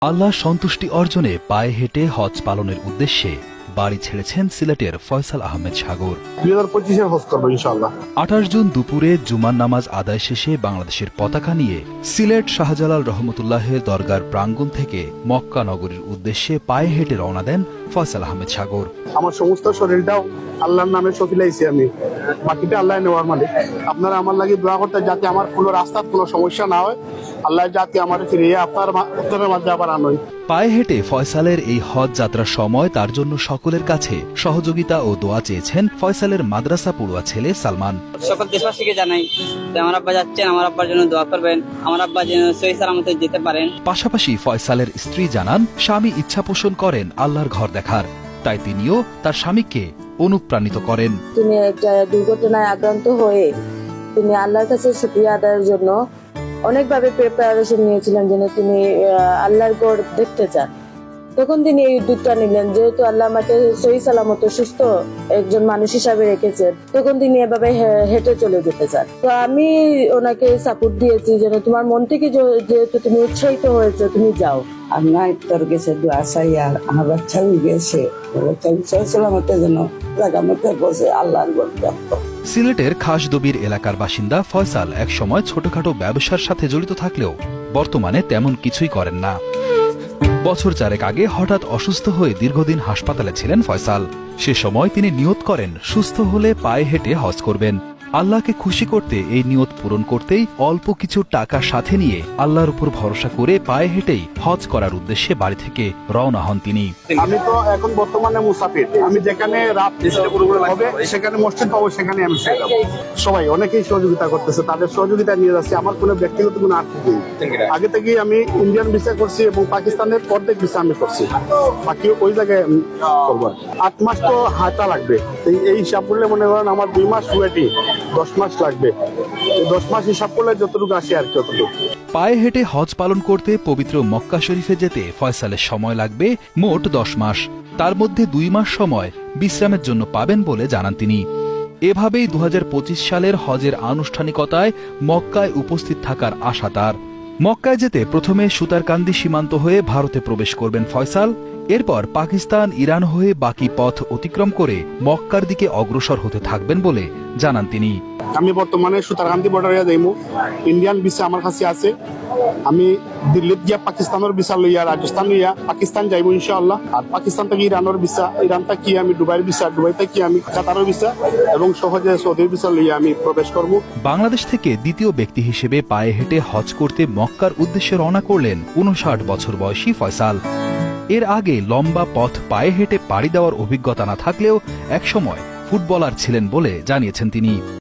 আল্লাহ সন্তুষ্টি অর্জনে পায়ে হেঁটে হজ পালনের উদ্দেশ্যে বাড়ি ছেড়েছেন সিলেটের ফয়সাল আহমেদ সাগর। 2025-এ হজ করবো ইনশাআল্লাহ। 28 জুন দুপুরে জুমার নামাজ আদায় শেষে বাংলাদেশের পতাকা নিয়ে সিলেট শাহজালাল রহমতুল্লাহের দরগার প্রাঙ্গণ থেকে মক্কা নগরীর উদ্দেশ্যে পায়ে হেঁটে রওনা দেন ফয়সাল আহমেদ সাগর। আমার সমস্ত শরীরটাও আল্লাহর নামে সকিলাইছি আমি, বাকিটা আল্লাহ নেওয়ার মালিক। আপনারা আমার লাগি দোয়া করতে যাতে আমার কোনো রাস্তার কোনো সমস্যা না হয়, আল্লাহ যাতে আমার ফিরিয়ে আপনার মাঝে আবার আনোই। পায়ে হেঁটে ফয়সালের এই হজ যাত্রার সময় তার জন্য সকলের কাছে সহযোগিতা ও দোয়া চেয়েছেন ফয়সালের মাদ্রাসা পড়ুয়া ছেলে সালমান। সকল দেশবাসীকে জানাই আমার আব্বা যাচ্ছেন, আমার আব্বার জন্য দোয়া করবেন, আমার আব্বা যেন সহি সালামতে যেতে পারেন। পাশাপাশি ফয়সালের স্ত্রী জানান স্বামী ইচ্ছা পোষণ করেন আল্লাহর ঘর দেখার, তাই তিনিও তার স্বামীকে অনুপ্রাণিত করেন। তিনি একটা দুর্ঘটনায় আক্রান্ত হয়ে তিনি আল্লাহর কাছে শুকরিয়া আদায়ের জন্য অনেকভাবে প্রিপারেশন নিয়েছিলেন, যেন তিনি আল্লাহর ঘর দেখতে চান। তখন তিনি এই উদ্যোগটা নিলেন, যেহেতু আল্লাহ আমাকে সহি সালামত সুস্থ একজন মানুষ হিসাবে রেখেছেন, তখন তিনি এভাবে হেঁটে চলে যেতে চান। তো আমি ওনাকে সাপোর্ট দিয়েছি, যেন তোমার মন থেকে যেহেতু তুমি উৎসাহিত হয়েছে, তুমি যাও। আপনার তোর গেছে দোয়া চাই, আর আমার বাচ্চা গেছে সালামতের জন্য জায়গা মতো বসে আল্লাহর ঘর দেখতো। সিলেটের খাসদবির এলাকার বাসিন্দা ফয়সাল এক সময় ছোটখাটো ব্যবসার সাথে জড়িত থাকলেও বর্তমানে তেমন কিছুই করেন না। বছর চারেক আগে হঠাৎ অসুস্থ হয়ে দীর্ঘদিন হাসপাতালে ছিলেন ফয়সাল। সে সময় তিনি নিয়ত করেন সুস্থ হলে পায়ে হেঁটে হজ করবেন। আল্লাহকে খুশি করতে এই নিয়ত পূরণ করতেই অল্প কিছু টাকা সাথে নিয়ে আল্লাহর উপর ভরসা করে পায়ে হেঁটেই হজ করার উদ্দেশ্যে বাড়ি থেকে রওনা হন তিনি। আমি তো এখন বর্তমানে মুসাফির, আমি যেখানে রাত হবে সেখানে মসজিদ পাবো, সেখানে আমি ছেড়ে যাবো। সবাই অনেকেই সহযোগিতা করতেছে, তাদের সহযোগিতা নিয়ে যাচ্ছে। আমার কোনো ব্যক্তিগত কোনো আর্থিক নেই। আগে থেকেই আমি ইন্ডিয়ান ভিসা করছি এবং পাকিস্তানের অর্ধেক ভিসা আমি করছি, বাকি ওই জায়গায় করবো। 8 মাস তো হাঁটা লাগবে, এই হিসাব করলে মনে করেন আমার 2 মাস ওয়েটি 10 মাস লাগবে। 10 মাস হিসাব করলে যতটুকু আসে আর কি ততটুকু। পায়ে হেঁটে হজ পালন করতে পবিত্র মক্কা শরীফে যেতে ফয়সালের সময় লাগবে মোট 10 মাস। তার মধ্যে 2 মাস সময় বিশ্রামের জন্য পাবেন বলে জানান তিনি। এভাবেই 2025 সালের হজের আনুষ্ঠানিকতায় মক্কায় উপস্থিত থাকার আশা তার। মক্কায় যেতে প্রথমে সুতারকান্দি সীমান্ত হয়ে ভারতে প্রবেশ করবেন ফয়সাল। এরপর পাকিস্তান, ইরান হয়ে বাকি পথ অতিক্রম করে মক্কার দিকে অগ্রসর হতে থাকবেন বলে জানান তিনি। আমি বর্তমানে সুতারকান্দি বর্ডারে যাইমু, ইন্ডিয়ান ভিসা আমার কাছে আছে। আমি দিল্লিত গিয়া পাকিস্তানের ভিসা লইয়া, রাজস্থান লইয়া পাকিস্তান যাইবো ইনশাআল্লাহ। আর পাকিস্তান থেকে ইরানের ভিসা, ইরান থেকে আমি দুবাইয়ের ভিসা, দুবাই থেকে আমি কাতারের ভিসা এবং সহজে সৌদির ভিসা লইয়া আমি প্রবেশ করব। বাংলাদেশ থেকে দ্বিতীয় ব্যক্তি হিসেবে পায়ে হেঁটে হজ করতে মক্কার উদ্দেশ্যে রওনা করলেন 59 বছর বয়সী ফয়সাল। এর আগে লম্বা পথ পায়ে হেঁটে পাড়ি দেওয়ার অভিজ্ঞতা না থাকলেও একসময় ফুটবলার ছিলেন বলে জানিয়েছেন তিনি।